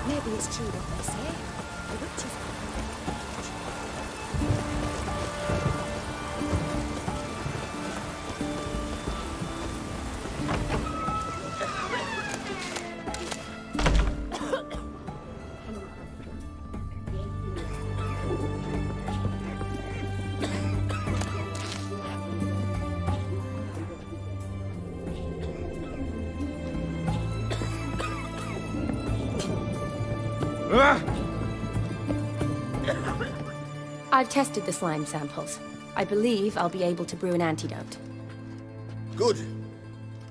Maybe it's true what they say. The witches. I've tested the slime samples. I believe I'll be able to brew an antidote. Good.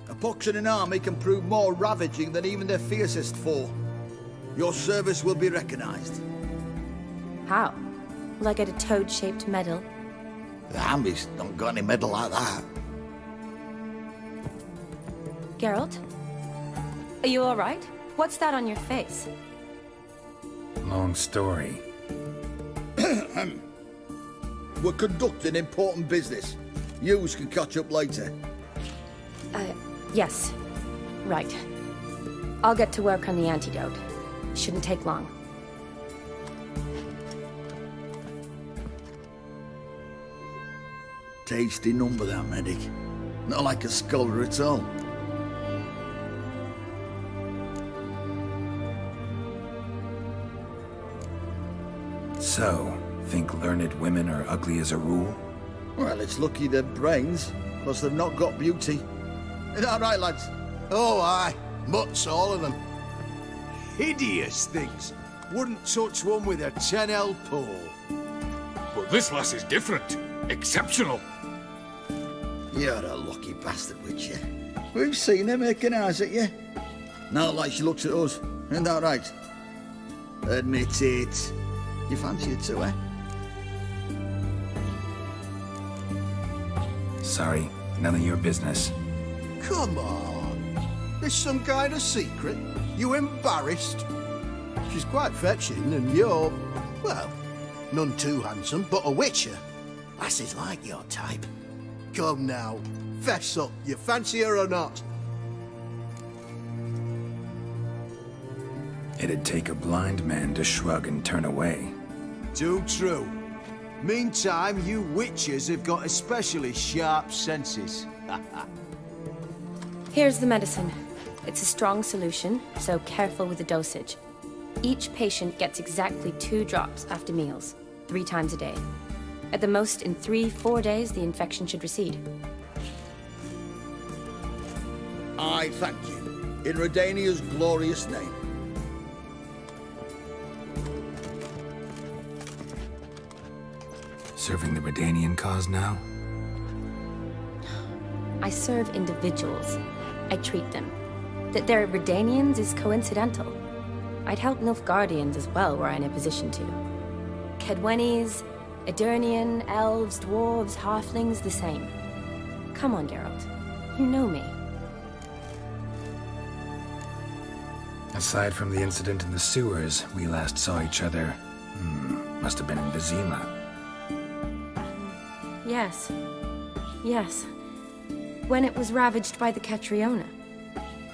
A pox in an army can prove more ravaging than even their fiercest foe. Your service will be recognized. How? Will I get a toad-shaped medal? The army's not got any medal like that. Geralt? Are you alright? What's that on your face? Long story. We're conducting important business. Yous can catch up later. Yes. Right. I'll get to work on the antidote. Shouldn't take long. Tasty number, that medic. Not like a scholar at all. So, think learned women are ugly as a rule? Well, it's lucky they've brains, plus they've not got beauty. Is that right, lads? Oh, aye. Mutts, all of them. Hideous things. Wouldn't touch one with a 10L pole. But this lass is different. Exceptional. You're a lucky bastard, Witcher. We've seen her making eyes at you. Not like she looks at us. Isn't that right? Admit it. You fancy it too, eh? Sorry, none of your business. Come on. There's some kind of secret. You embarrassed? She's quite fetching, and you're, well, none too handsome, but a witcher. Lasses like your type. Come now, fess up. You fancy her or not? It'd take a blind man to shrug and turn away. Too true. Meantime, you witches have got especially sharp senses. Here's the medicine. It's a strong solution, so careful with the dosage. Each patient gets exactly 2 drops after meals, 3 times a day. At the most, in 3-4 days, the infection should recede. I thank you. In Redania's glorious name. Serving the Redanian cause now? I serve individuals. I treat them. That they're Redanians is coincidental. I'd help Nilfgaardians as well were I in a position to. Kedwenis, Edirnian, elves, dwarves, halflings, the same. Come on, Geralt. You know me. Aside from the incident in the sewers, we last saw each other... must have been in Vizima. Yes. Yes. When it was ravaged by the Catriona.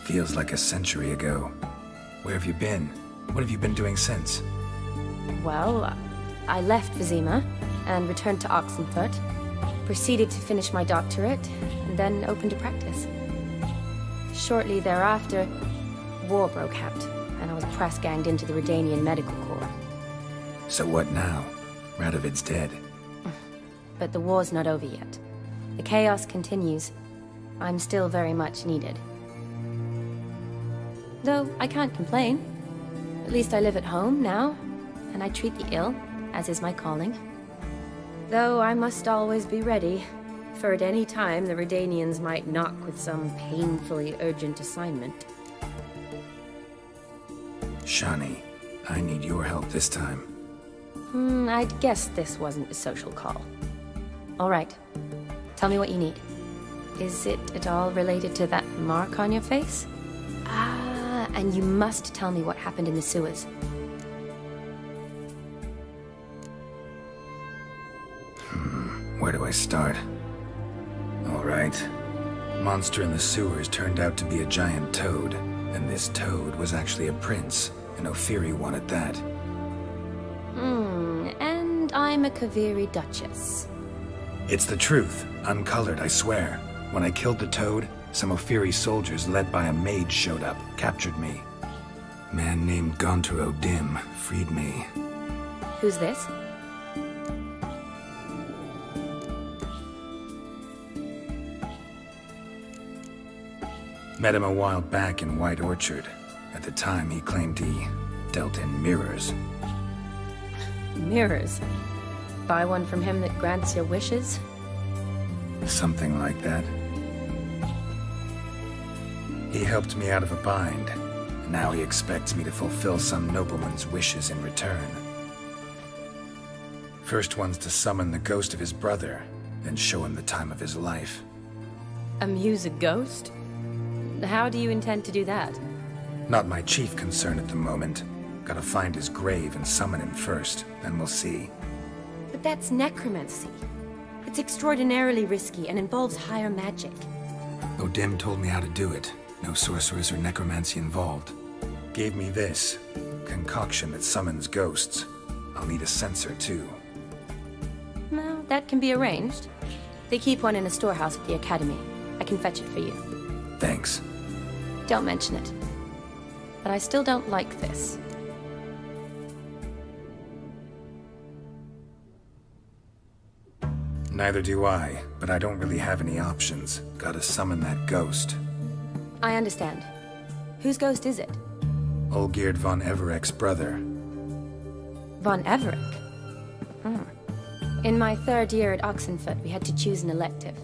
Feels like a century ago. Where have you been? What have you been doing since? Well, I left Vizima and returned to Oxenfurt, proceeded to finish my doctorate, and then opened a practice. Shortly thereafter, war broke out, and I was press-ganged into the Redanian Medical Corps. So what now? Radovid's dead. But the war's not over yet. The chaos continues. I'm still very much needed. Though I can't complain. At least I live at home now, and I treat the ill, as is my calling. Though I must always be ready, for at any time the Redanians might knock with some painfully urgent assignment. Shani, I need your help this time. I'd guess this wasn't a social call. All right. Tell me what you need. Is it at all related to that mark on your face? Ah, and you must tell me what happened in the sewers. Where do I start? All right. Monster in the sewers turned out to be a giant toad, and this toad was actually a prince, an Ophiri one at that. And I'm a Kaviri Duchess. It's the truth, uncolored, I swear. When I killed the toad, some Ophiri soldiers led by a mage showed up, captured me. Man named Gontaro Dim freed me. Who's this? Met him a while back in White Orchard. At the time, he claimed he dealt in mirrors. Mirrors. Buy one from him that grants your wishes? Something like that. He helped me out of a bind. Now he expects me to fulfill some nobleman's wishes in return. First one's to summon the ghost of his brother, then show him the time of his life. Amuse a ghost? How do you intend to do that? Not my chief concern at the moment. Gotta find his grave and summon him first, then we'll see. But that's necromancy. It's extraordinarily risky and involves higher magic. Odim told me how to do it. No sorcerers or necromancy involved. Gave me this concoction that summons ghosts. I'll need a censer too. Well, that can be arranged. They keep one in a storehouse at the academy. I can fetch it for you. Thanks. Don't mention it. But I still don't like this. Neither do I, but I don't really have any options. Gotta summon that ghost. I understand. Whose ghost is it? Olgierd von Everek's brother. Von Everek? In my third year at Oxenfoot, we had to choose an elective.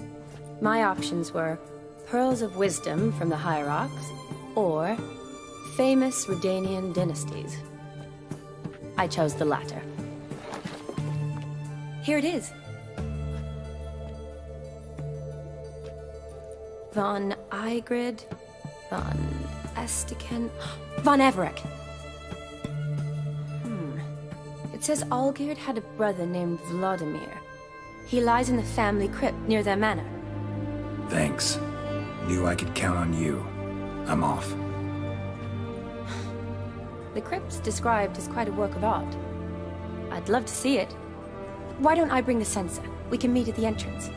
My options were Pearls of Wisdom from the Hierarchs, or famous Redanian dynasties. I chose the latter. Here it is. Von Igrid, Von Estiken, Von Everek. It says Olgierd had a brother named Vladimir. He lies in the family crypt near their manor. Thanks. Knew I could count on you. I'm off. The crypt's described as quite a work of art. I'd love to see it. Why don't I bring the censer? We can meet at the entrance.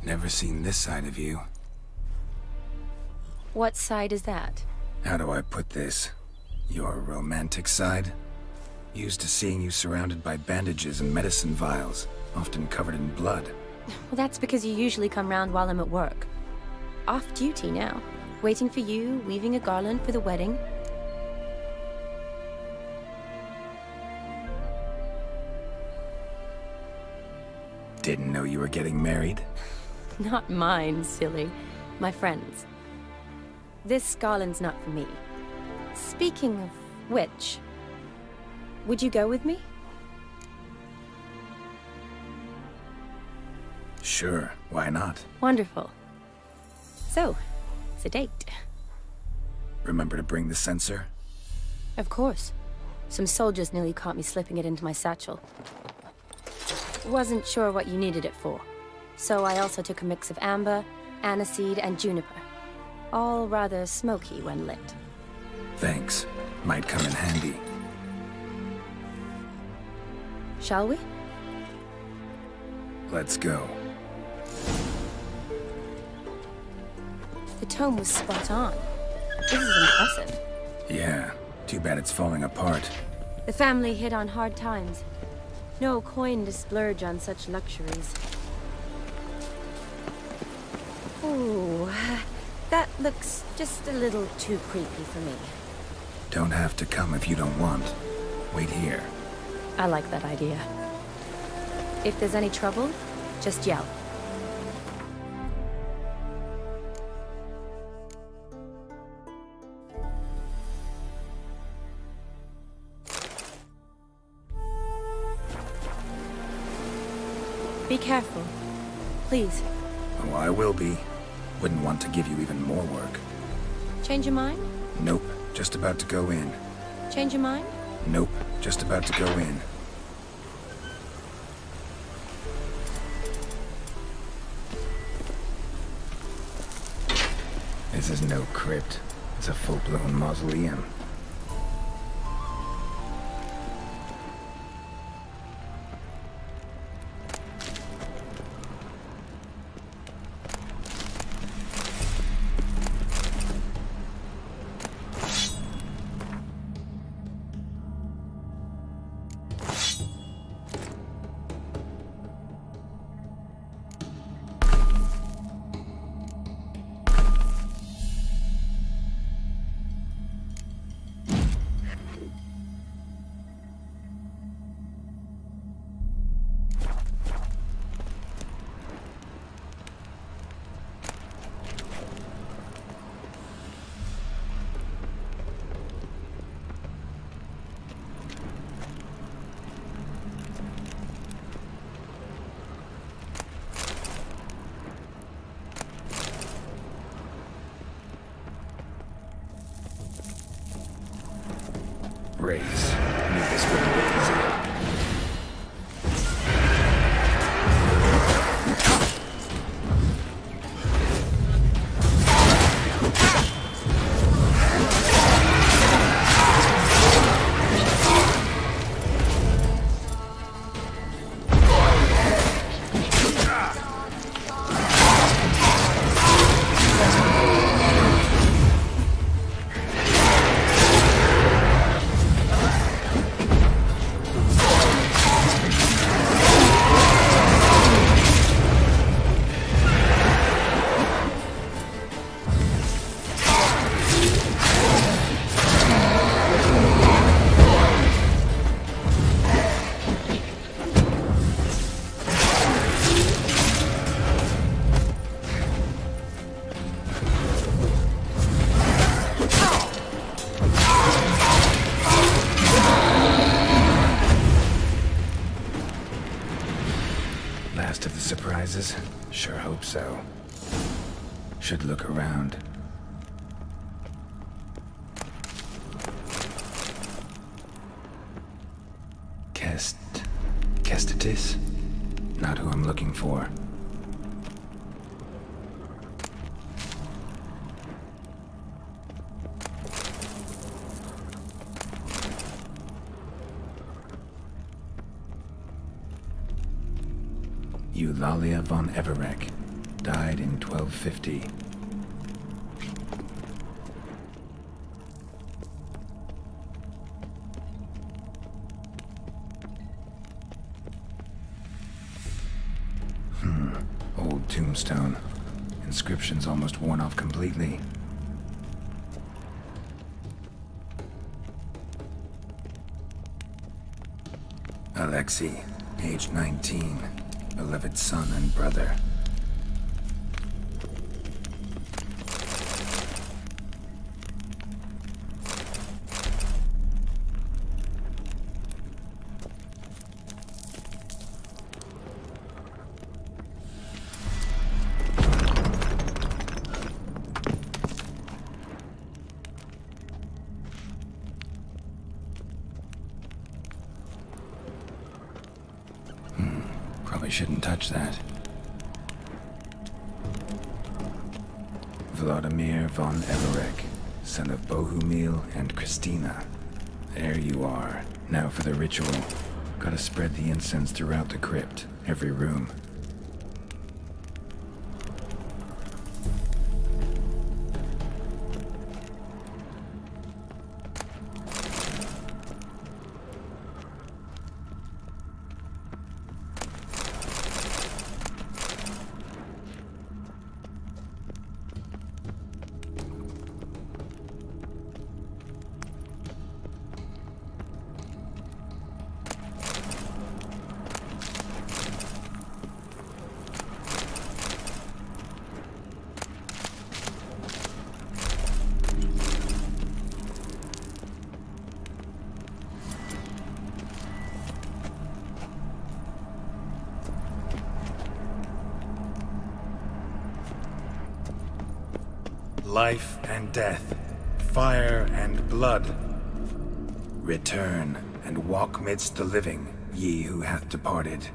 Never seen this side of you. What side is that? How do I put this? Your romantic side? Used to seeing you surrounded by bandages and medicine vials, often covered in blood. Well, that's because you usually come round while I'm at work. Off duty now. Waiting for you, weaving a garland for the wedding. Didn't know you were getting married? Not mine, silly. My friend's. This garland's not for me. Speaking of which, would you go with me? Sure, why not? Wonderful. So, it's a date. Remember to bring the sensor? Of course. Some soldiers nearly caught me slipping it into my satchel. Wasn't sure what you needed it for, so I also took a mix of amber, aniseed, and juniper. All rather smoky when lit. Thanks. Might come in handy. Shall we? Let's go. The tome was spot on. This is impressive. Yeah, too bad it's falling apart. The family hit on hard times. No coin to splurge on such luxuries. Ooh, that looks just a little too creepy for me. Don't have to come if you don't want. Wait here. I like that idea. If there's any trouble, just yell. Be careful. Please. Oh, I will be. Wouldn't want to give you even more work. Change your mind? Nope, just about to go in. Change your mind? Nope, just about to go in. This is no crypt. It's a full-blown mausoleum. Raise. Knew this wouldn't be easy. Last of the surprises? Sure hope so. Should look around. Kestitis? Not who I'm looking for. Eulalia von Everek, died in 1250. Old tombstone. Inscription's almost worn off completely. Alexei, age 19. Beloved son and brother. Probably shouldn't touch that. Vladimir von Everek, son of Bohumil and Christina. There you are. Now for the ritual. Gotta spread the incense throughout the crypt, every room. Life and death, fire and blood. Return and walk midst the living, ye who hath departed.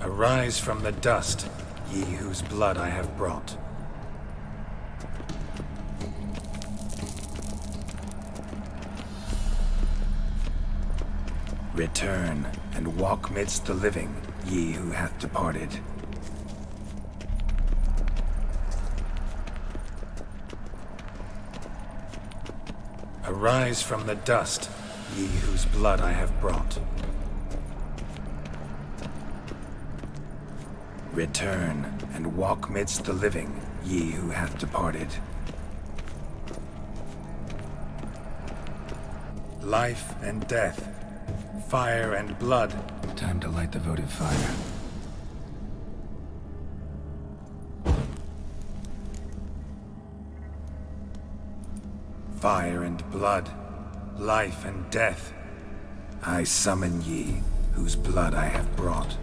Arise from the dust, ye whose blood I have brought. Return and walk midst the living, ye who hath departed. Arise from the dust, ye whose blood I have brought. Return, and walk midst the living, ye who hath departed. Life and death, fire and blood. Time to light the votive fire. Fire and blood, life and death. I summon ye, whose blood I have brought.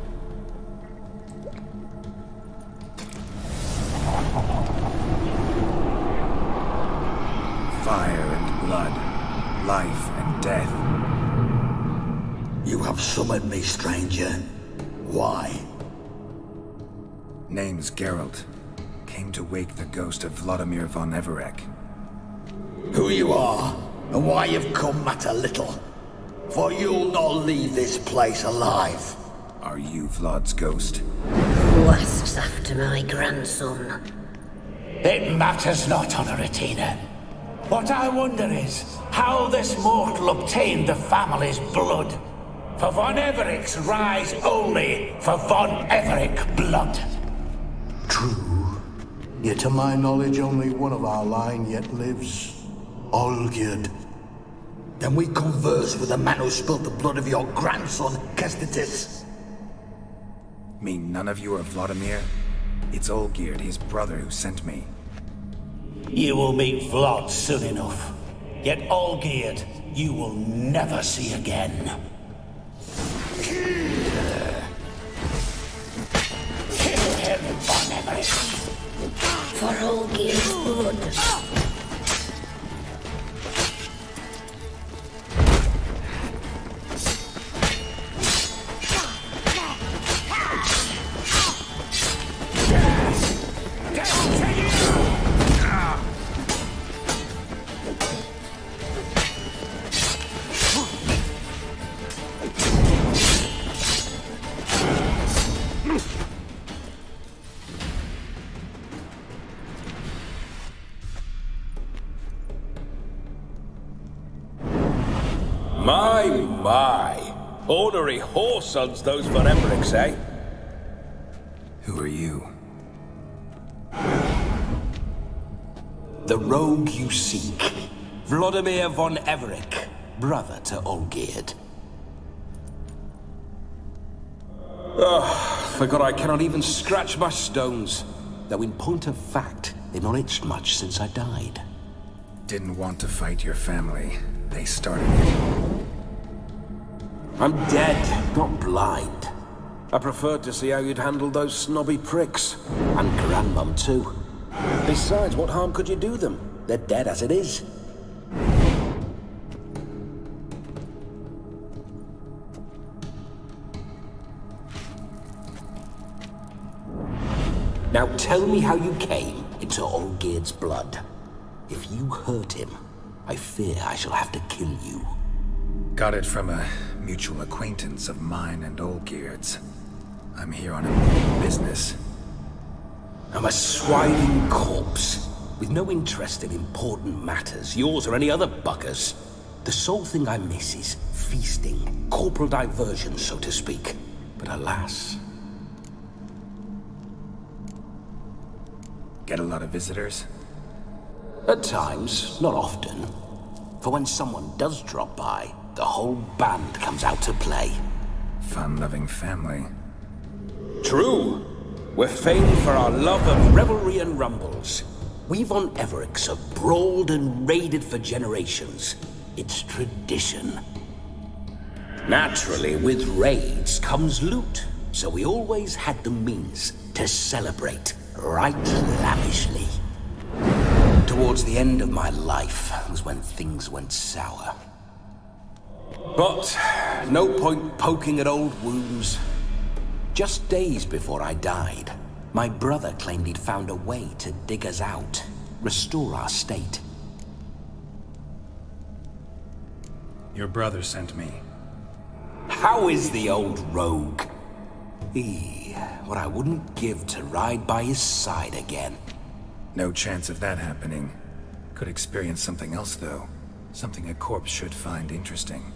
Fire and blood, life and death. You have summoned me, stranger. Why? Name's Geralt. Came to wake the ghost of Vladimir von Everec. Who you are, and why you've come matter little. For you'll not leave this place alive. Are you Vlad's ghost? Who asks after my grandson? It matters not, Honoratina. What I wonder is how this mortal obtained the family's blood. For von Everec's rise only for von Everec blood. True. Yet to my knowledge, only one of our line yet lives. Olgierd. Then we converse with the man who spilled the blood of your grandson, Kestitis. Mean none of you are Vladimir? It's Olgierd, his brother, who sent me. You will meet Vlad soon enough. Yet Olgierd, you will never see again. Kill him, von Everec. For Olgierd's blood. My. Ornery whoresons those von Everecs, eh? Who are you? The rogue you seek. Vladimir von Everec, brother to Olgierd. Forgot I cannot even scratch my stones. Though in point of fact, they've not itched much since I died. Didn't want to fight your family. They started it. I'm dead, not blind. I preferred to see how you'd handle those snobby pricks. And Grandmum, too. Besides, what harm could you do them? They're dead as it is. Now tell me how you came into Olgierd's blood. If you hurt him, I fear I shall have to kill you. Got it from a mutual acquaintance of mine and Olgierd's. I'm here on a business. I'm a swiding corpse, with no interest in important matters, yours or any other buggers. The sole thing I miss is feasting, corporal diversion, so to speak. But alas... Get a lot of visitors? At times, not often. For when someone does drop by, the whole band comes out to play. Fun-loving family. True. We're famed for our love of revelry and rumbles. We von Everecs have brawled and raided for generations. It's tradition. Naturally, with raids comes loot, so we always had the means to celebrate right lavishly. Towards the end of my life was when things went sour. But no point poking at old wounds. Just days before I died, my brother claimed he'd found a way to dig us out, restore our state. Your brother sent me. How is the old rogue? What I wouldn't give to ride by his side again. No chance of that happening. Could experience something else, though. Something a corpse should find interesting.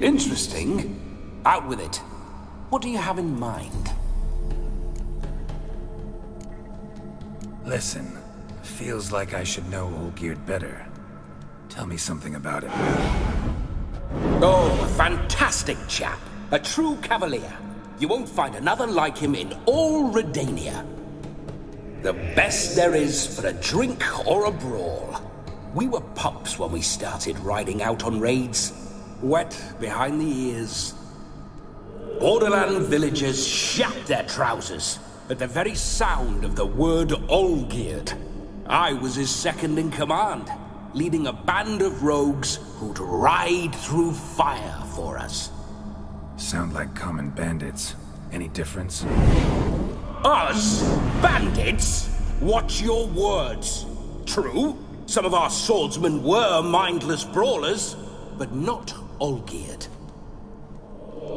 Interesting? Out with it. What do you have in mind? Listen, feels like I should know Olgierd better. Tell me something about him. Oh, a fantastic chap. A true cavalier. You won't find another like him in all Redania. The best there is for a drink or a brawl. We were pups when we started riding out on raids. Wet behind the ears. Borderland villagers shat their trousers at the very sound of the word Olgierd. I was his second in command, leading a band of rogues who'd ride through fire for us. Sound like common bandits. Any difference? Us? Bandits? Watch your words. True, some of our swordsmen were mindless brawlers, but not Olgierd.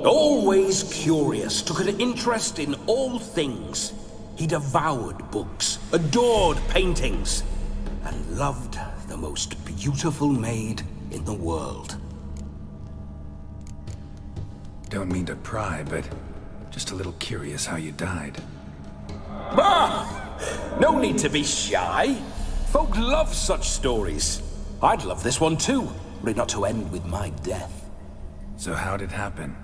Always curious, took an interest in all things. He devoured books, adored paintings, and loved the most beautiful maid in the world. Don't mean to pry, but just a little curious how you died. Ah! No need to be shy. Folk love such stories. I'd love this one too, were it not to end with my death. So how'd it happen?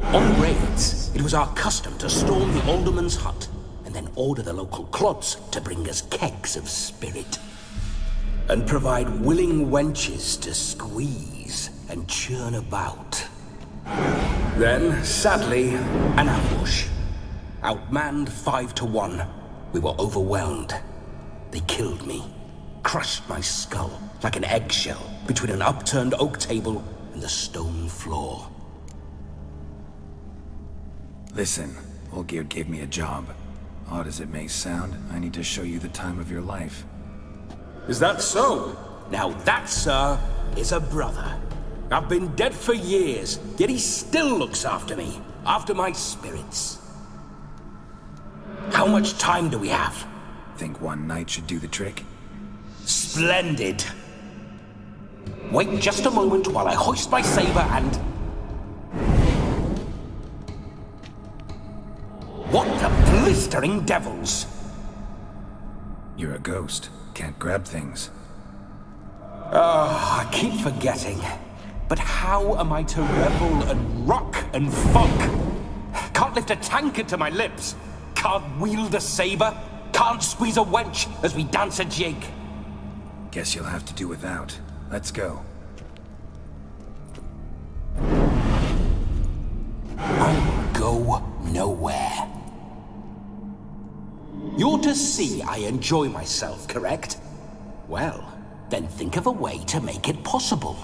On raids, it was our custom to storm the alderman's hut, and then order the local clods to bring us kegs of spirit. And provide willing wenches to squeeze and churn about. Then, sadly, an ambush. Outmanned 5-1, we were overwhelmed. They killed me, crushed my skull like an eggshell between an upturned oak table and the stone floor. Listen, Olgierd gave me a job. Odd as it may sound, I need to show you the time of your life. Is that so? Now that, sir, is a brother. I've been dead for years, yet he still looks after me, after my spirits. How much time do we have? Think one night should do the trick? Splendid. Wait just a moment while I hoist my saber and... What the blistering devils! You're a ghost. Can't grab things. I keep forgetting. But how am I to revel and rock and funk? Can't lift a tankard to my lips. Can't wield a saber. Can't squeeze a wench as we dance a jig. Guess you'll have to do without. Let's go. I will go nowhere. You're to see I enjoy myself, correct? Well, then think of a way to make it possible.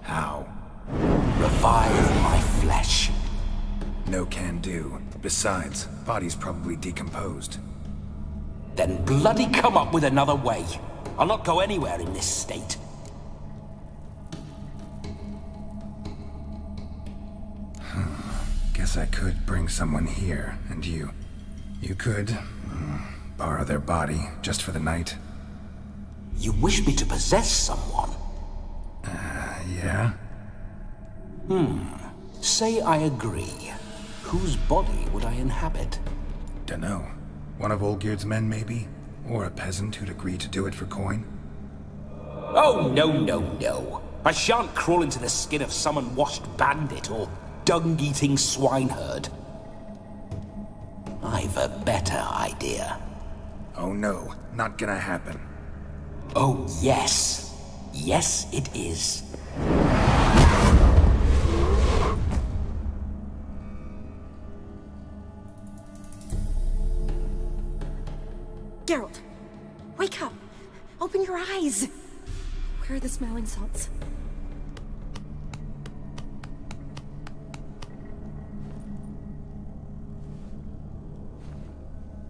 How? Revive my flesh. No can do. Besides, body's probably decomposed. Then bloody come up with another way. I'll not go anywhere in this state. Guess I could bring someone here, and you could borrow their body just for the night. You wish me to possess someone? Yeah? Say I agree. Whose body would I inhabit? Dunno. One of Olgierd's men, maybe? Or a peasant who'd agree to do it for coin? Oh, no. I shan't crawl into the skin of some unwashed bandit or dung-eating swineherd. I've a better idea. Oh no, not gonna happen. Oh, yes. Yes, it is. Geralt, wake up! Open your eyes! Where are the smelling salts?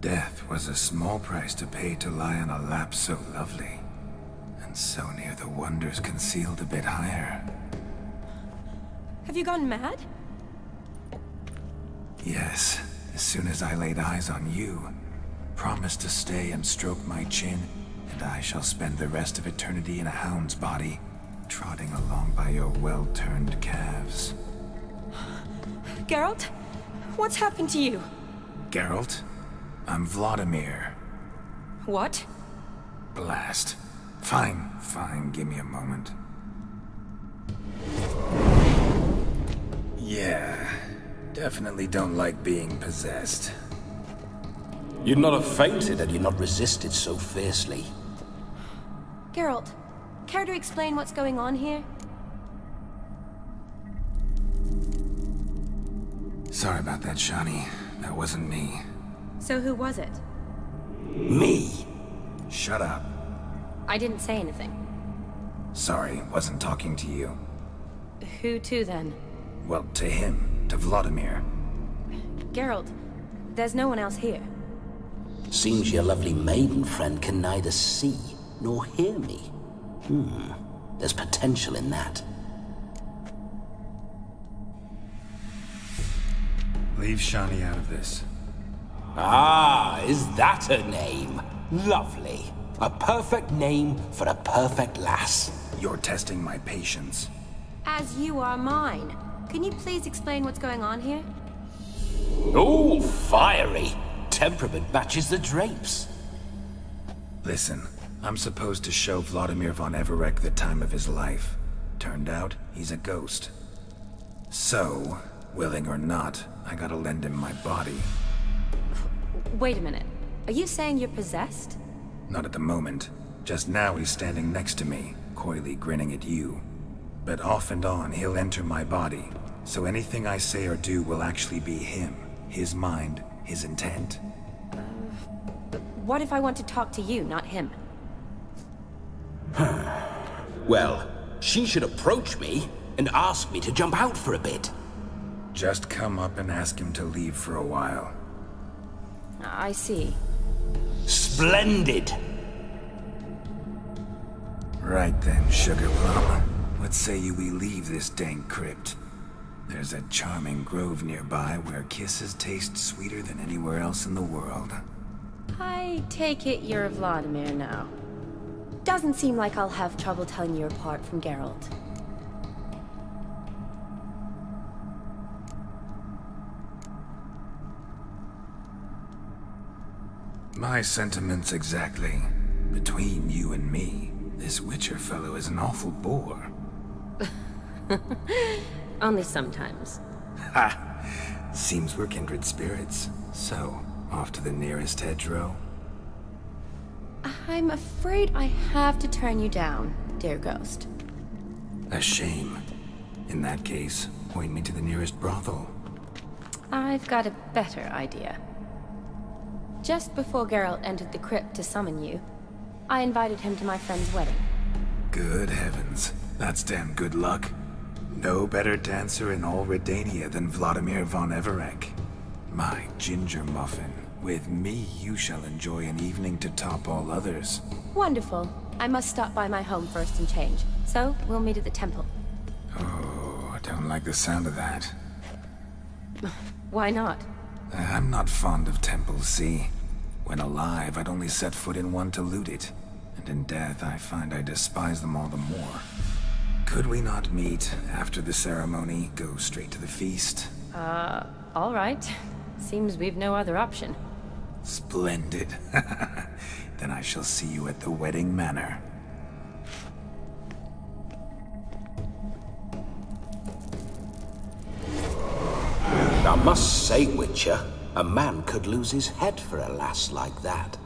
Death was a small price to pay to lie on a lap so lovely, and so near the wonders concealed a bit higher. Have you gone mad? Yes, as soon as I laid eyes on you, promised to stay and stroke my chin, and and I shall spend the rest of eternity in a hound's body, trotting along by your well-turned calves. Geralt? What's happened to you? Geralt? I'm Vladimir. What? Blast. Fine, give me a moment. Yeah, definitely don't like being possessed. You'd not have fainted had you not resisted so fiercely. Geralt, care to explain what's going on here? Sorry about that, Shani. That wasn't me. So who was it? Me? Shut up. I didn't say anything. Sorry, wasn't talking to you. Who to then? Well, to him. To Vladimir. Geralt, there's no one else here. Seems your lovely maiden friend can neither see nor hear me. There's potential in that. Leave Shani out of this. Ah, is that her name? Lovely. A perfect name for a perfect lass. You're testing my patience. As you are mine. Can you please explain what's going on here? Oh, fiery. Temperament matches the drapes. Listen, I'm supposed to show Vladimir von Everec the time of his life. Turned out, he's a ghost. So, willing or not, I gotta lend him my body. Wait a minute. Are you saying you're possessed? Not at the moment. Just now he's standing next to me, coyly grinning at you. But off and on, he'll enter my body. So anything I say or do will actually be him. His mind, his intent. What if I want to talk to you, not him? Well, she should approach me and ask me to jump out for a bit. Just come up and ask him to leave for a while. I see. Splendid! Right then, Sugar Plum. What say you we leave this dank crypt? There's a charming grove nearby where kisses taste sweeter than anywhere else in the world. I take it you're Vladimir now. Doesn't seem like I'll have trouble telling you apart from Geralt. My sentiments exactly. Between you and me, this Witcher fellow is an awful bore. Only sometimes. Ha! Seems we're kindred spirits. So, off to the nearest hedgerow? I'm afraid I have to turn you down, dear ghost. A shame. In that case, point me to the nearest brothel. I've got a better idea. Just before Geralt entered the crypt to summon you, I invited him to my friend's wedding. Good heavens. That's damn good luck. No better dancer in all Redania than Vladimir von Everec. My ginger muffin. With me, you shall enjoy an evening to top all others. Wonderful. I must stop by my home first and change. So, we'll meet at the temple. Oh, I don't like the sound of that. Why not? I'm not fond of temples, see? When alive, I'd only set foot in one to loot it. And in death, I find I despise them all the more. Could we not meet after the ceremony, go straight to the feast? All right. Seems we've no other option. Splendid. Then I shall see you at the wedding manor. I must say, Witcher, a man could lose his head for a lass like that.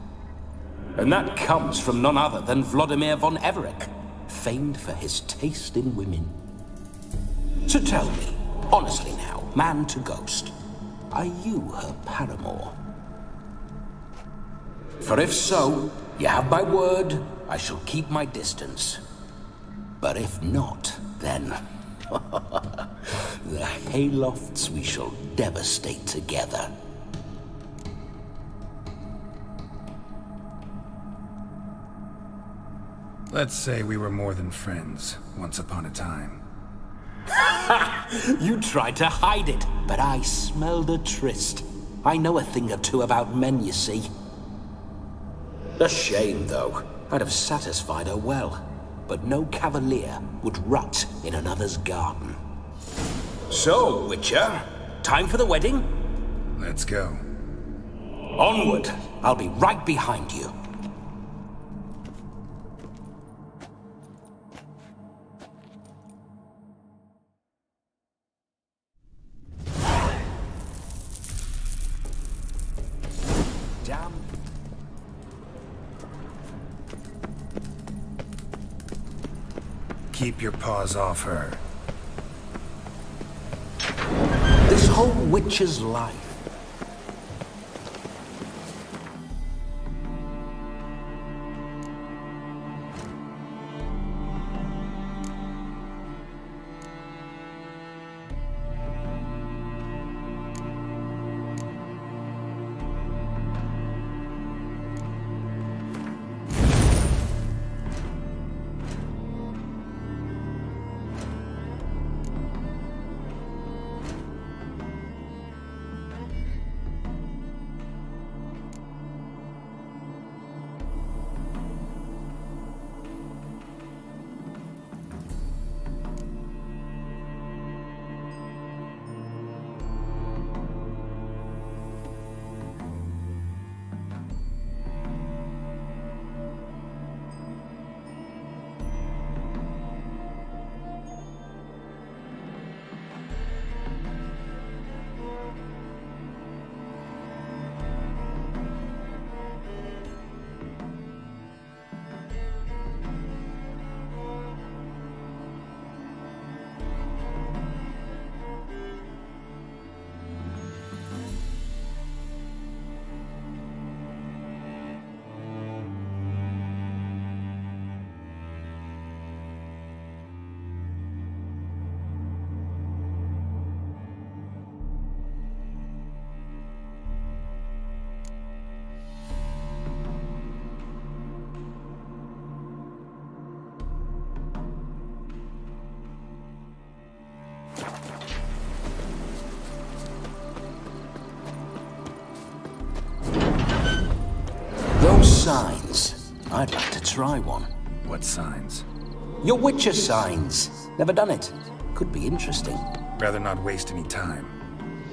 And that comes from none other than Vladimir von Everec, famed for his taste in women. So tell me, honestly now, man to ghost, are you her paramour? For if so, you have my word, I shall keep my distance. But if not, then... the haylofts we shall devastate together. Let's say we were more than friends, once upon a time. You tried to hide it, but I smelled a tryst. I know a thing or two about men, you see. A shame, though. I'd have satisfied her well, but no cavalier would rot in another's garden. So, Witcher, time for the wedding? Let's go. Onward! I'll be right behind you. Damn. Keep your paws off her. This whole witch's life. Signs. I'd like to try one. What signs? Your Witcher signs. Never done it. Could be interesting. Rather not waste any time.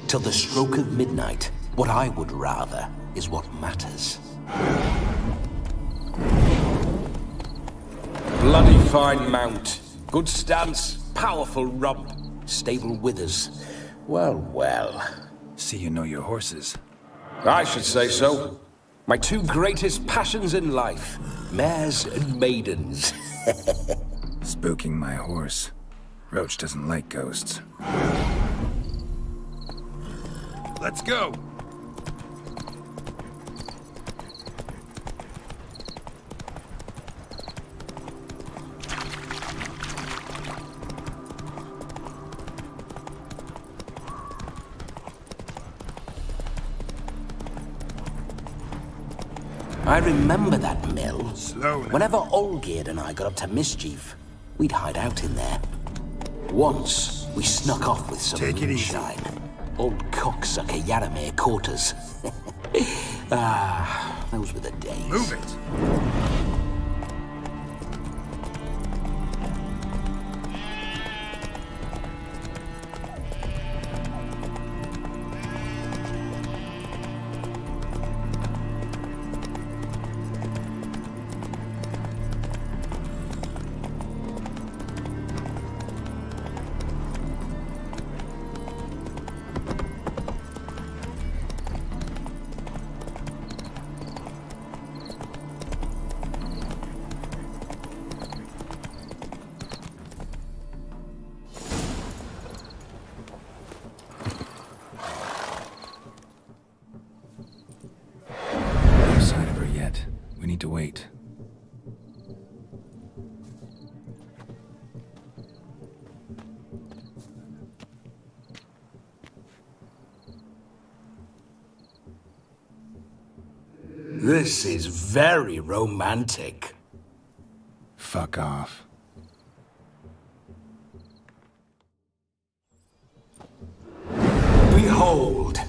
Till the stroke of midnight, what I would rather is what matters. Bloody fine mount. Good stance, powerful rump, stable withers. Well, well. See you know your horses. I should say so. My two greatest passions in life, mares and maidens. Spooking my horse. Roach doesn't like ghosts. Let's go! I remember that mill. Slow now. Whenever Olgierd and I got up to mischief, we'd hide out in there. Once, we snuck off with some moonshine. Old cocksucker Yaramir caught us. Those were the days. Move it! To wait. This is very romantic. Fuck off. Behold,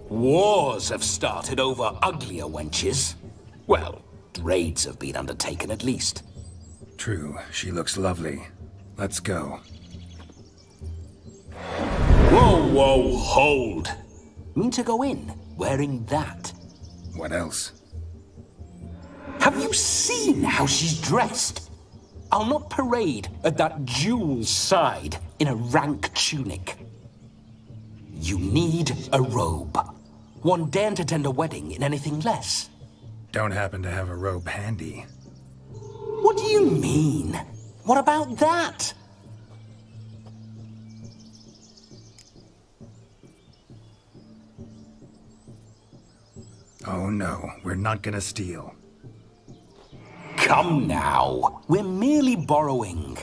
wars have started over uglier wenches. Well, raids have been undertaken at least. True, she looks lovely. Let's go. Whoa, whoa, hold! Mean to go in wearing that? What else? Have you seen how she's dressed? I'll not parade at that jewel's side in a rank tunic. You need a robe. One daren't attend a wedding in anything less. Don't happen to have a robe handy. What do you mean? What about that? Oh no, we're not gonna steal. Come now, we're merely borrowing.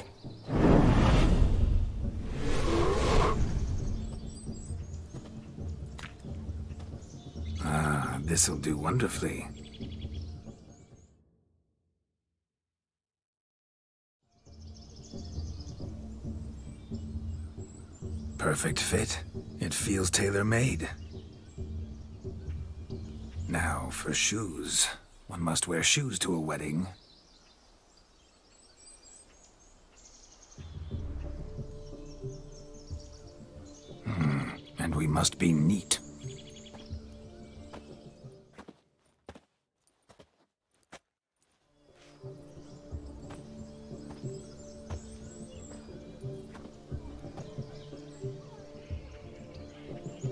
Ah, this'll do wonderfully. Perfect fit. It feels tailor-made. Now for shoes. One must wear shoes to a wedding. And we must be neat.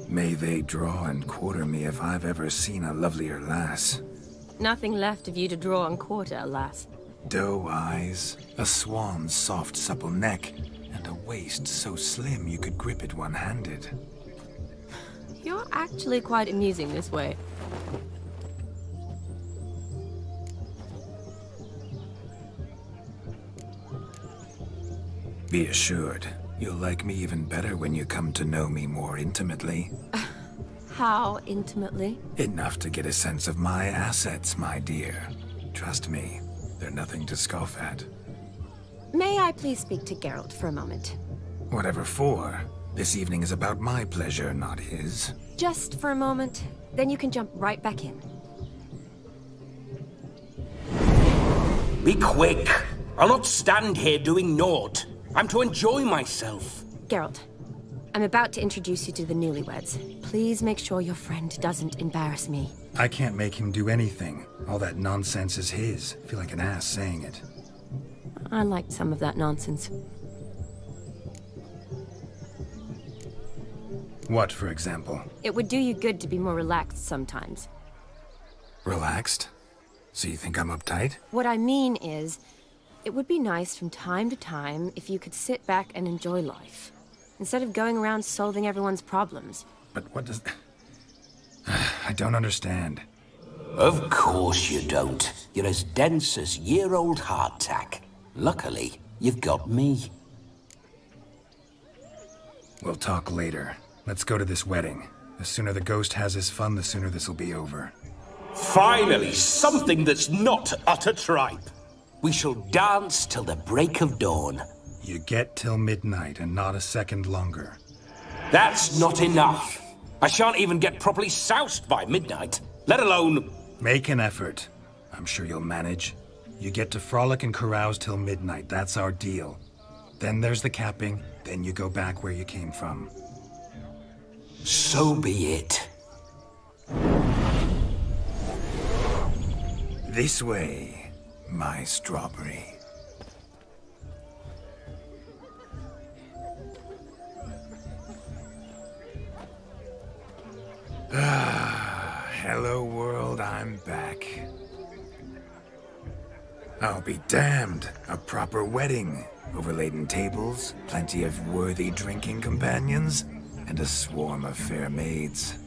May they draw and quarter me if I've ever seen a lovelier lass. Nothing left of you to draw and quarter, alas. Doe eyes, a swan's soft supple neck, and a waist so slim you could grip it one-handed. You're actually quite amusing this way. Be assured, you'll like me even better when you come to know me more intimately. How intimately? Enough to get a sense of my assets, my dear. Trust me, they're nothing to scoff at. May I please speak to Geralt for a moment? Whatever for. This evening is about my pleasure, not his. Just for a moment, then you can jump right back in. Be quick! I'll not stand here doing naught. I'm to enjoy myself. Geralt, I'm about to introduce you to the newlyweds. Please make sure your friend doesn't embarrass me. I can't make him do anything. All that nonsense is his. I feel like an ass saying it. I liked some of that nonsense. What, for example? It would do you good to be more relaxed sometimes. Relaxed? So you think I'm uptight? What I mean is, it would be nice from time to time if you could sit back and enjoy life, instead of going around solving everyone's problems. But what does... I don't understand. Of course you don't. You're as dense as year-old hardtack. Luckily, you've got me. We'll talk later. Let's go to this wedding. The sooner the ghost has his fun, the sooner this'll be over. Finally, something that's not utter tripe. We shall dance till the break of dawn. You get till midnight and not a second longer. That's not enough. I shan't even get properly soused by midnight, let alone... Make an effort. I'm sure you'll manage. You get to frolic and carouse till midnight, that's our deal. Then there's the capping, then you go back where you came from. So be it. This way, my strawberry. Ah, hello world, I'm back. I'll be damned. A proper wedding. Overladen tables, plenty of worthy drinking companions, and a swarm of fair maids.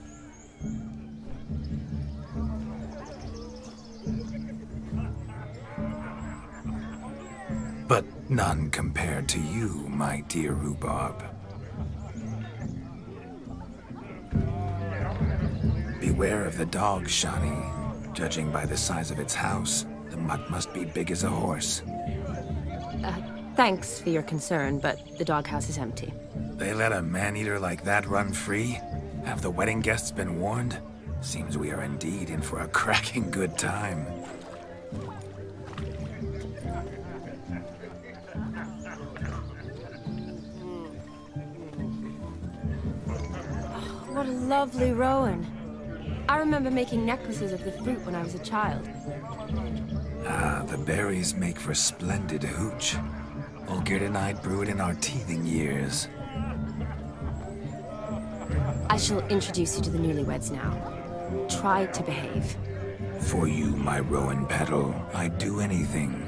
But none compared to you, my dear rhubarb. Beware of the dog, Shani. Judging by the size of its house, the mutt must be big as a horse. Thanks for your concern, but the doghouse is empty. They let a man-eater like that run free? Have the wedding guests been warned? Seems we are indeed in for a cracking good time. What a lovely rowan. I remember making necklaces of the fruit when I was a child. Ah, the berries make for splendid hooch. Olgerd and I brewed in our teething years. I shall introduce you to the newlyweds now. Try to behave. For you, my rowan petal, I'd do anything.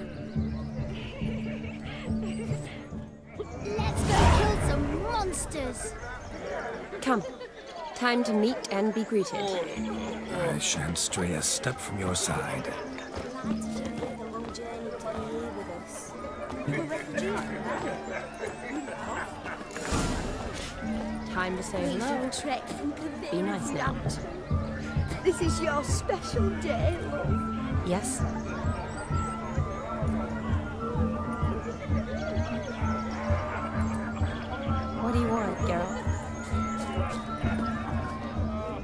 Let's go kill some monsters. Come. Time to meet and be greeted. I shan't stray a step from your side. Time to say hello. Be nice now. This is your special day, love. Yes? What do you want, Geralt?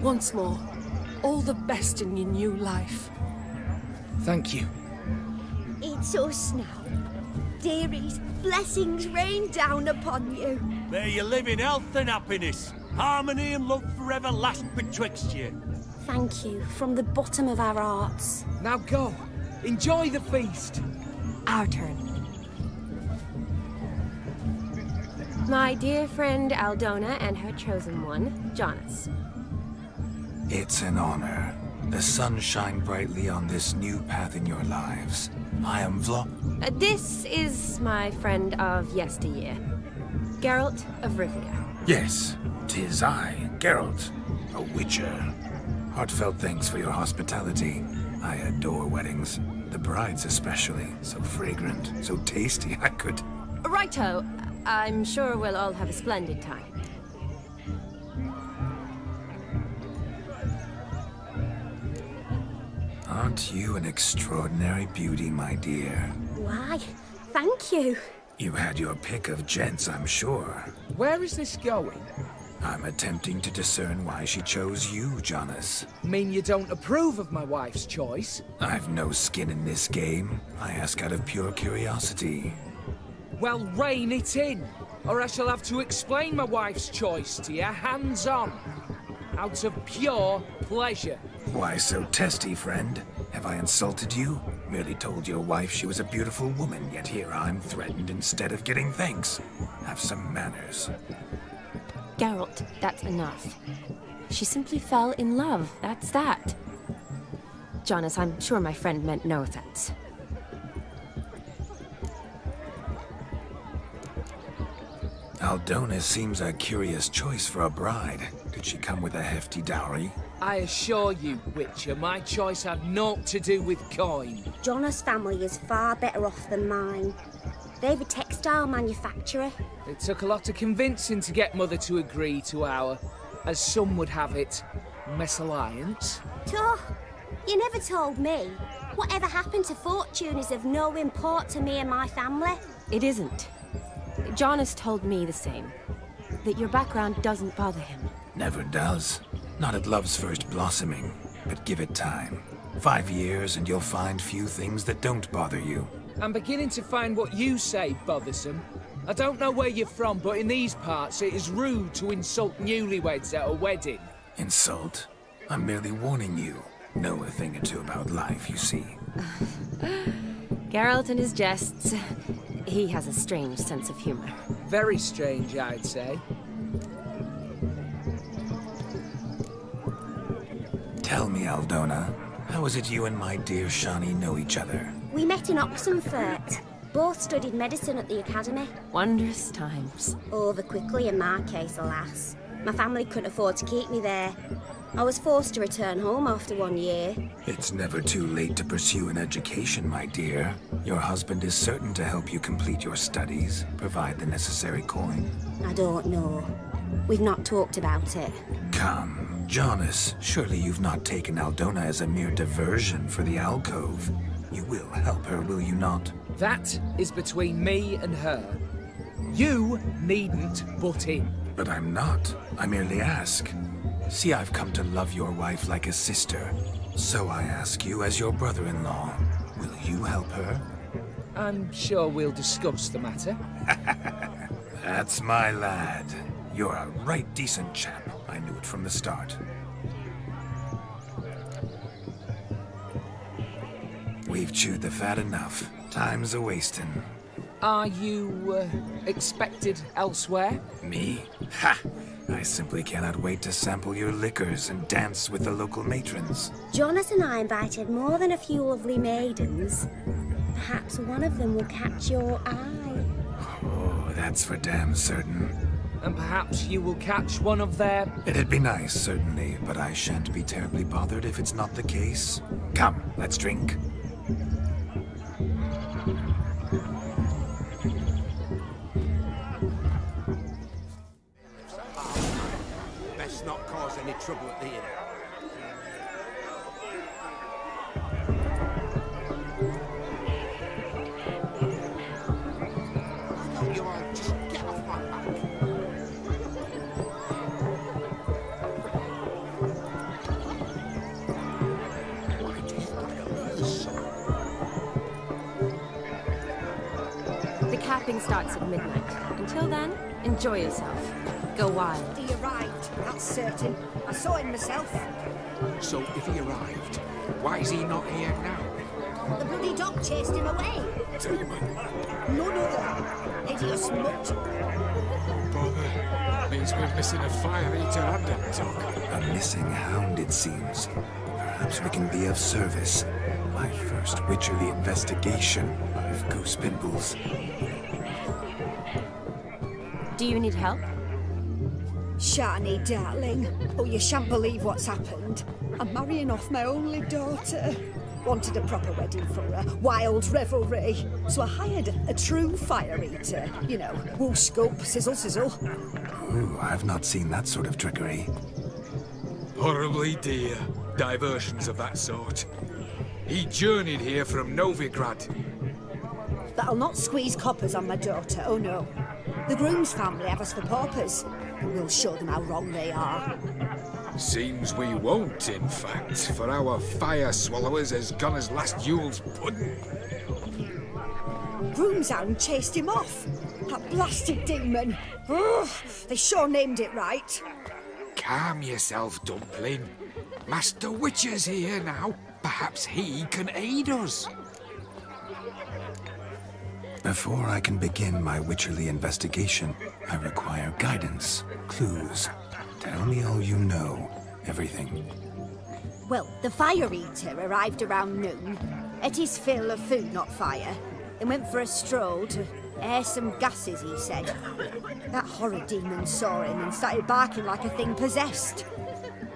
Once more, all the best in your new life. Thank you. It's us now. Dearies, blessings rain down upon you. May you live in health and happiness. Harmony and love forever last betwixt you. Thank you from the bottom of our hearts. Now go. Enjoy the feast. Our turn. My dear friend Aldona and her chosen one, Jonas. It's an honor. The sun shine brightly on this new path in your lives. I am This is my friend of yesteryear, Geralt of Rivia. Yes, 'tis I, Geralt, a witcher. Heartfelt thanks for your hospitality. I adore weddings. The brides especially. So fragrant, so tasty, I could... Righto. I'm sure we'll all have a splendid time. Aren't you an extraordinary beauty, my dear? Why, thank you. You had your pick of gents, I'm sure. Where is this going? I'm attempting to discern why she chose you, Jonas. Mean you don't approve of my wife's choice? I've no skin in this game. I ask out of pure curiosity. Well, rein it in, or I shall have to explain my wife's choice to you hands-on. Out of pure pleasure. Why so testy, friend? Have I insulted you? Merely told your wife she was a beautiful woman, yet here I'm threatened instead of getting thanks. Have some manners. Geralt, that's enough. She simply fell in love, that's that. Jonas, I'm sure my friend meant no offense. Aldona seems a curious choice for a bride. Did she come with a hefty dowry? I assure you, Witcher, my choice had naught to do with coin. Jonas' family is far better off than mine. They're a textile manufacturer. It took a lot of convincing to get Mother to agree to our, as some would have it, mesalliance. Oh, you never told me. Whatever happened to fortune is of no import to me and my family. It isn't. Jonas told me the same. That your background doesn't bother him. Never does. Not at love's first blossoming. But give it time. 5 years and you'll find few things that don't bother you. I'm beginning to find what you say bothersome. I don't know where you're from, but in these parts it is rude to insult newlyweds at a wedding. Insult? I'm merely warning you. Know a thing or two about life, you see. Geralt and his jests. He has a strange sense of humor. Very strange, I'd say. Tell me, Aldona, how is it you and my dear Shani know each other? We met in Oxenfurt. Both studied medicine at the academy. Wondrous times. Over quickly in my case, alas. My family couldn't afford to keep me there. I was forced to return home after 1 year. It's never too late to pursue an education, my dear. Your husband is certain to help you complete your studies, provide the necessary coin. I don't know. We've not talked about it. Come, Jonas, surely you've not taken Aldona as a mere diversion for the alcove. You will help her, will you not? That is between me and her. You needn't butt in. But I'm not. I merely ask. See, I've come to love your wife like a sister. So I ask you as your brother-in-law, Will you help her? I'm sure we'll discuss the matter. That's my lad. You're a right decent chap. I knew it from the start. We've chewed the fat enough. Time's a-wasting. Are you, expected elsewhere? Me? Ha! I simply cannot wait to sample your liquors and dance with the local matrons. Jonas and I invited more than a few lovely maidens. Perhaps one of them will catch your eye. Oh, that's for damn certain. And perhaps you will catch one of their... It'd be nice, certainly, but I shan't be terribly bothered if it's not the case. Come, let's drink. Best not cause any trouble at the inn. Why don't you all just get off my back? Why just like a little song? The capping starts at midnight. Until then, enjoy yourself. Go wild. He arrived, that's certain. I saw him myself. So if he arrived, why is he not here now? The bloody dog chased him away. Demon. None other. Hideous mutt. Bother. Means we're missing a fire eater and a dog. A missing hound, it seems. Perhaps we can be of service. My first witcherly investigation. I've goose pimples. Do you need help? Shani, darling. Oh, you shan't believe what's happened. I'm marrying off my only daughter. Wanted a proper wedding for her. Wild revelry. So I hired a true fire eater. You know, woo scoop, sizzle, sizzle. Ooh, I've not seen that sort of trickery. Horribly dear. Diversions of that sort. He journeyed here from Novigrad. But I'll not squeeze coppers on my daughter, oh no. The groom's family have us for paupers. We'll show them how wrong they are. Seems we won't, in fact, for our fire swallowers has gone as last Yule's pudding. Groom's hound chased him off. That blasted demon. Ugh, they sure named it right. Calm yourself, Dumpling. Master Witcher's here now. Perhaps he can aid us. Before I can begin my witcherly investigation, I require guidance, clues. Tell me all you know, everything. Well, the fire eater arrived around noon, ate his fill of food, not fire, then went for a stroll to air some gases, he said. That horrid demon saw him and started barking like a thing possessed.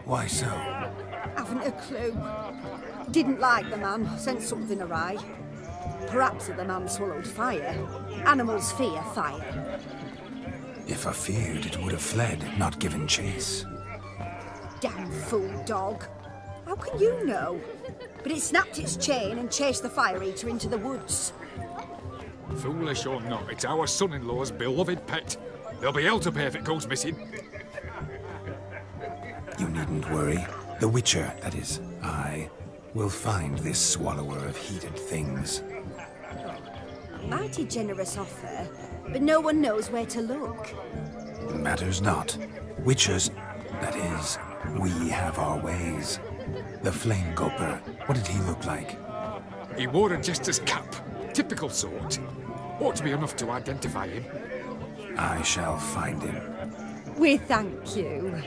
Why so? Haven't a clue. Didn't like the man, sensed something awry. Perhaps the man swallowed fire. Animals fear fire. If I feared, it would have fled, not given chase. Damn fool dog. How can you know? But it snapped its chain and chased the fire eater into the woods. Foolish or not, it's our son-in-law's beloved pet. There'll be hell to pay if it goes missing. You needn't worry. The Witcher, that is, I, will find this swallower of heated things. Mighty generous offer, but no one knows where to look. Matters not. Witchers, that is, we have our ways. The Flame Gulper, what did he look like? He wore a jester's cap. Typical sort. Ought to be enough to identify him. I shall find him. We thank you,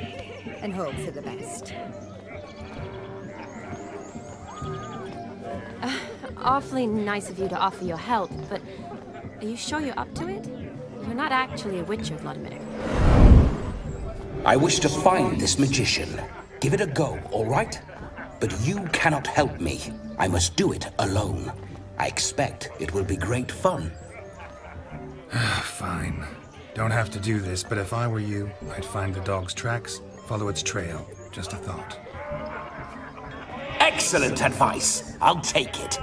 and hope for the best. Awfully nice of you to offer your help, but are you sure you're up to it? You're not actually a witcher, Vladimir. I wish to find this magician. Give it a go, all right? But you cannot help me. I must do it alone. I expect it will be great fun. Fine. Don't have to do this, but if I were you, I'd find the dog's tracks, follow its trail. Just a thought. Excellent advice. I'll take it.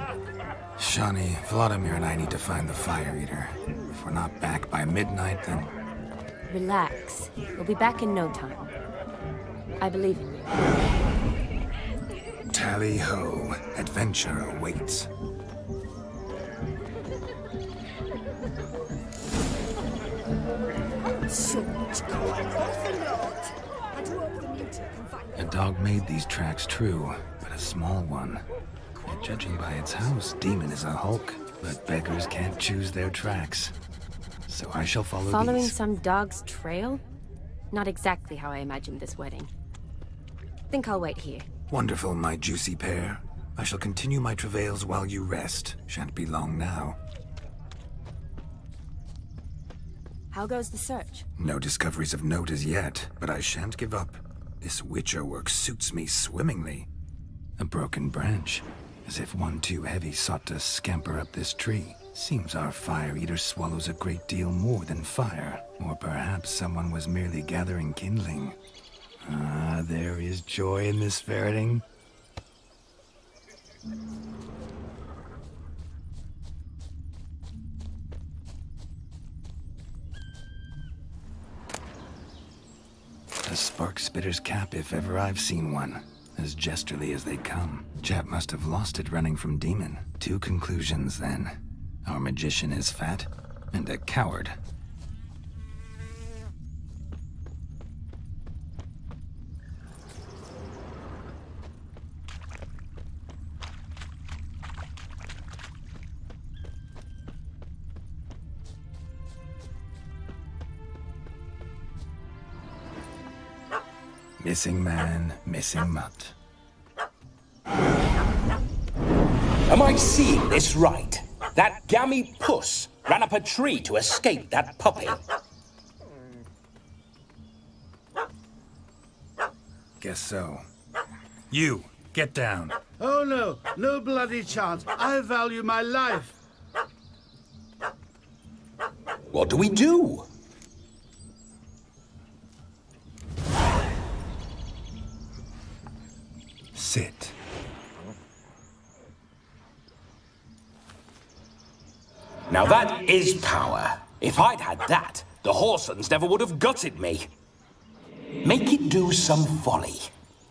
Shani, Vladimir and I need to find the fire eater. If we're not back by midnight, then... Relax. We'll be back in no time. I believe in you. Tally-ho. Adventure awaits. So much going off the note. I do hope the mutant can find A dog made these tracks true, but a small one. And judging by its house, Demon is a hulk. But beggars can't choose their tracks. So I shall follow Following these. some dog's trail? Not exactly how I imagined this wedding. Think I'll wait here. Wonderful, my juicy pair. I shall continue my travails while you rest. Shan't be long now. How goes the search? No discoveries of note as yet, but I shan't give up. This witcher work suits me swimmingly. A broken branch, as if one too heavy sought to scamper up this tree. Seems our fire eater swallows a great deal more than fire. Or perhaps someone was merely gathering kindling. Ah, there is joy in this ferreting. A spark spitter's cap if ever I've seen one. As jesterly as they come. Chap must have lost it running from Demon. 2 conclusions then. Our magician is fat, and a coward. Missing man, missing mutt. Am I seeing this right? That gammy puss ran up a tree to escape that puppy. Guess so. You, get down. Oh no, no bloody chance. I value my life. What do we do? Sit. Now that is power. If I'd had that, the Horsons never would have gutted me. Make it do some folly.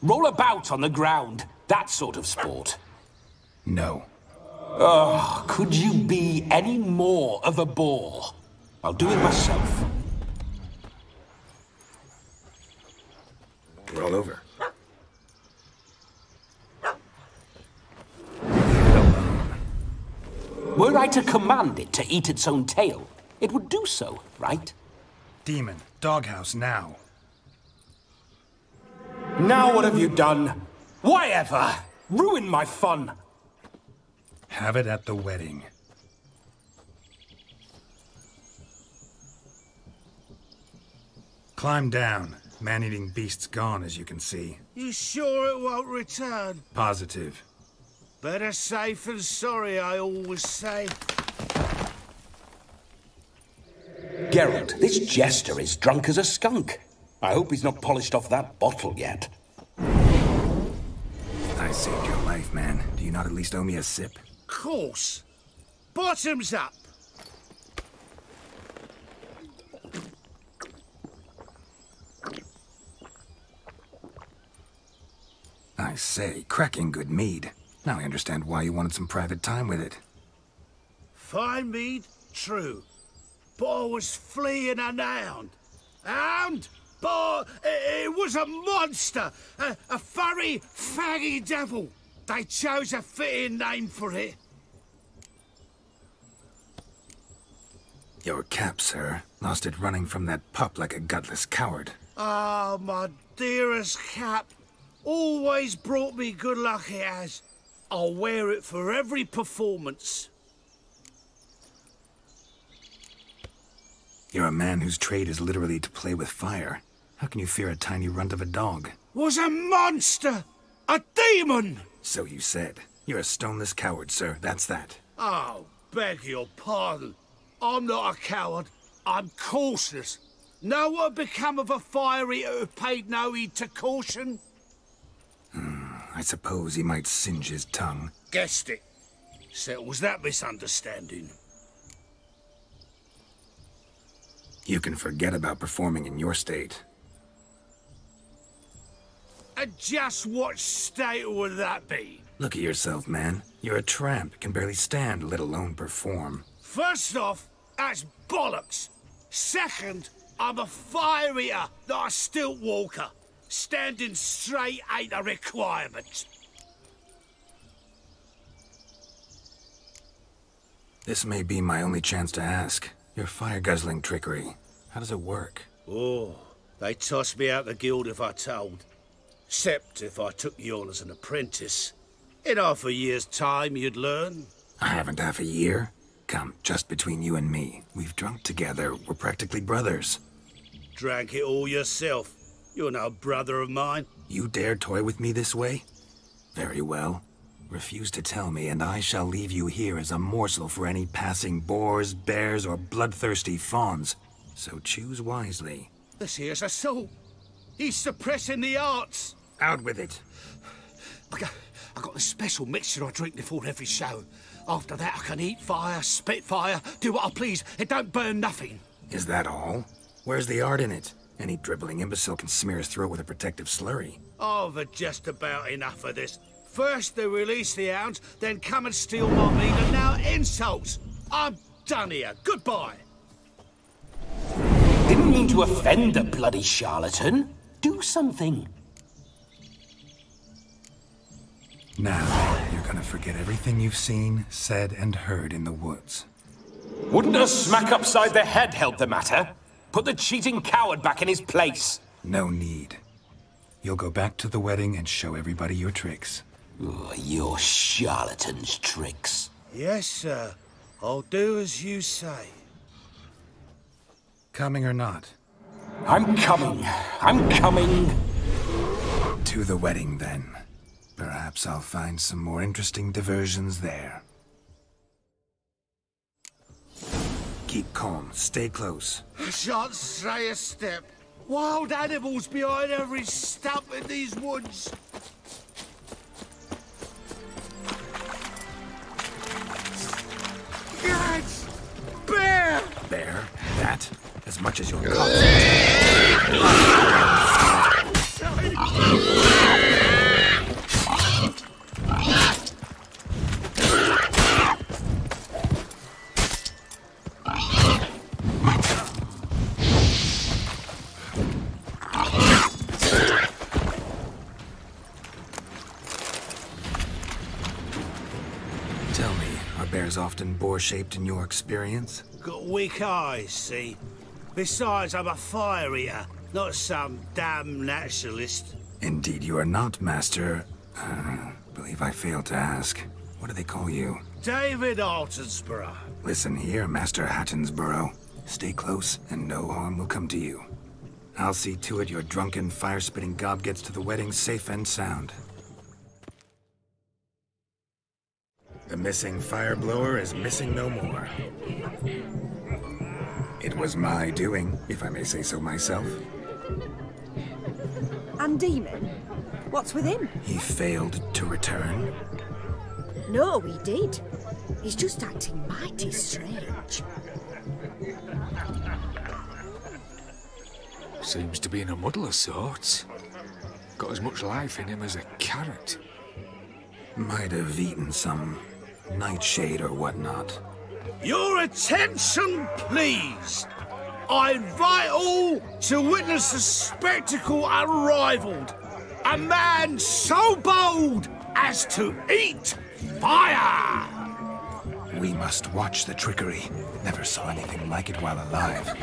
Roll about on the ground. That sort of sport. No. Oh, could you be any more of a bore? I'll do it myself. Roll over. Were I to command it to eat its own tail, it would do so, right? Demon, doghouse now. Now what have you done? Why ever? Ruin my fun. Have it at the wedding. Climb down. Man-eating beast's gone, as you can see. You sure it won't return? Positive. Better safe than sorry, I always say. Geralt, this jester is drunk as a skunk. I hope he's not polished off that bottle yet. I saved your life, man. Do you not at least owe me a sip? Course. Bottoms up. I say, cracking good mead. Now I understand why you wanted some private time with it. Fine mead, true. But I was fleeing an hound. Hound? But it was a monster. A furry, faggy devil. They chose a fitting name for it. Your cap, sir. Lost it running from that pup like a gutless coward. Ah, my dearest cap. Always brought me good luck it has. I'll wear it for every performance. You're a man whose trade is literally to play with fire. How can you fear a tiny runt of a dog? Was a monster! A demon! So you said. You're a stoneless coward, sir. That's that. Oh, beg your pardon. I'm not a coward. I'm cautious. Know what become of a fire eater who paid no heed to caution? I suppose he might singe his tongue. Guessed it. Settles that misunderstanding. You can forget about performing in your state. And just what state would that be? Look at yourself, man. You're a tramp, can barely stand, let alone perform. First off, that's bollocks. Second, I'm a fire eater, not a stilt walker. Standing straight ain't a requirement. This may be my only chance to ask. Your fire-guzzling trickery, how does it work? Oh, they toss me out the guild if I told. Except if I took you on as an apprentice. In half a year's time, you'd learn. I haven't half a year. Come, just between you and me. We've drunk together. We're practically brothers. Drank it all yourself. You're no brother of mine. You dare toy with me this way? Very well. Refuse to tell me, and I shall leave you here as a morsel for any passing boars, bears, or bloodthirsty fawns. So choose wisely. This here's assault. He's suppressing the arts. Out with it. I got a special mixture I drink before every show. After that, I can eat fire, spit fire, do what I please. It don't burn nothing. Is that all? Where's the art in it? Any dribbling imbecile can smear his throat with a protective slurry. I've had just about enough of this. First they release the hounds, then come and steal my meat, and now insults. I'm done here. Goodbye. Didn't mean to offend the bloody charlatan. Do something. Now, you're gonna forget everything you've seen, said, and heard in the woods. Wouldn't a smack upside the head help the matter? Put the cheating coward back in his place. No need. You'll go back to the wedding and show everybody your tricks. Oh, your charlatan's tricks. Yes, sir. I'll do as you say. Coming or not? I'm coming. I'm coming. To the wedding, then. Perhaps I'll find some more interesting diversions there. Keep calm. Stay close. I shan't stray a step. Wild animals behind every stump in these woods. Guys! Bear! Bear? That? As much as your Tell me, are bears often boar-shaped in your experience? Got weak eyes, see? Besides, I'm a fire eater, not some damn naturalist. Indeed you are not, Master. Believe I failed to ask. What do they call you? David Altonsborough. Listen here, Master Hattonsborough. Stay close, and no harm will come to you. I'll see to it your drunken, fire-spitting gob gets to the wedding safe and sound. The missing fire blower is missing no more. It was my doing, if I may say so myself. And Demon? What's with him? He failed to return. No, he did. He's just acting mighty strange. Seems to be in a muddle of sorts. Got as much life in him as a carrot. Might have eaten some nightshade or whatnot. Your attention, please. I invite all to witness a spectacle unrivaled. A man so bold as to eat fire! We must watch the trickery. Never saw anything like it while alive.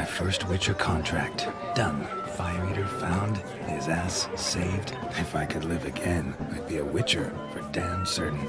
First Witcher contract. Done. Fire Eater found. His ass saved. If I could live again, I'd be a Witcher for damn certain.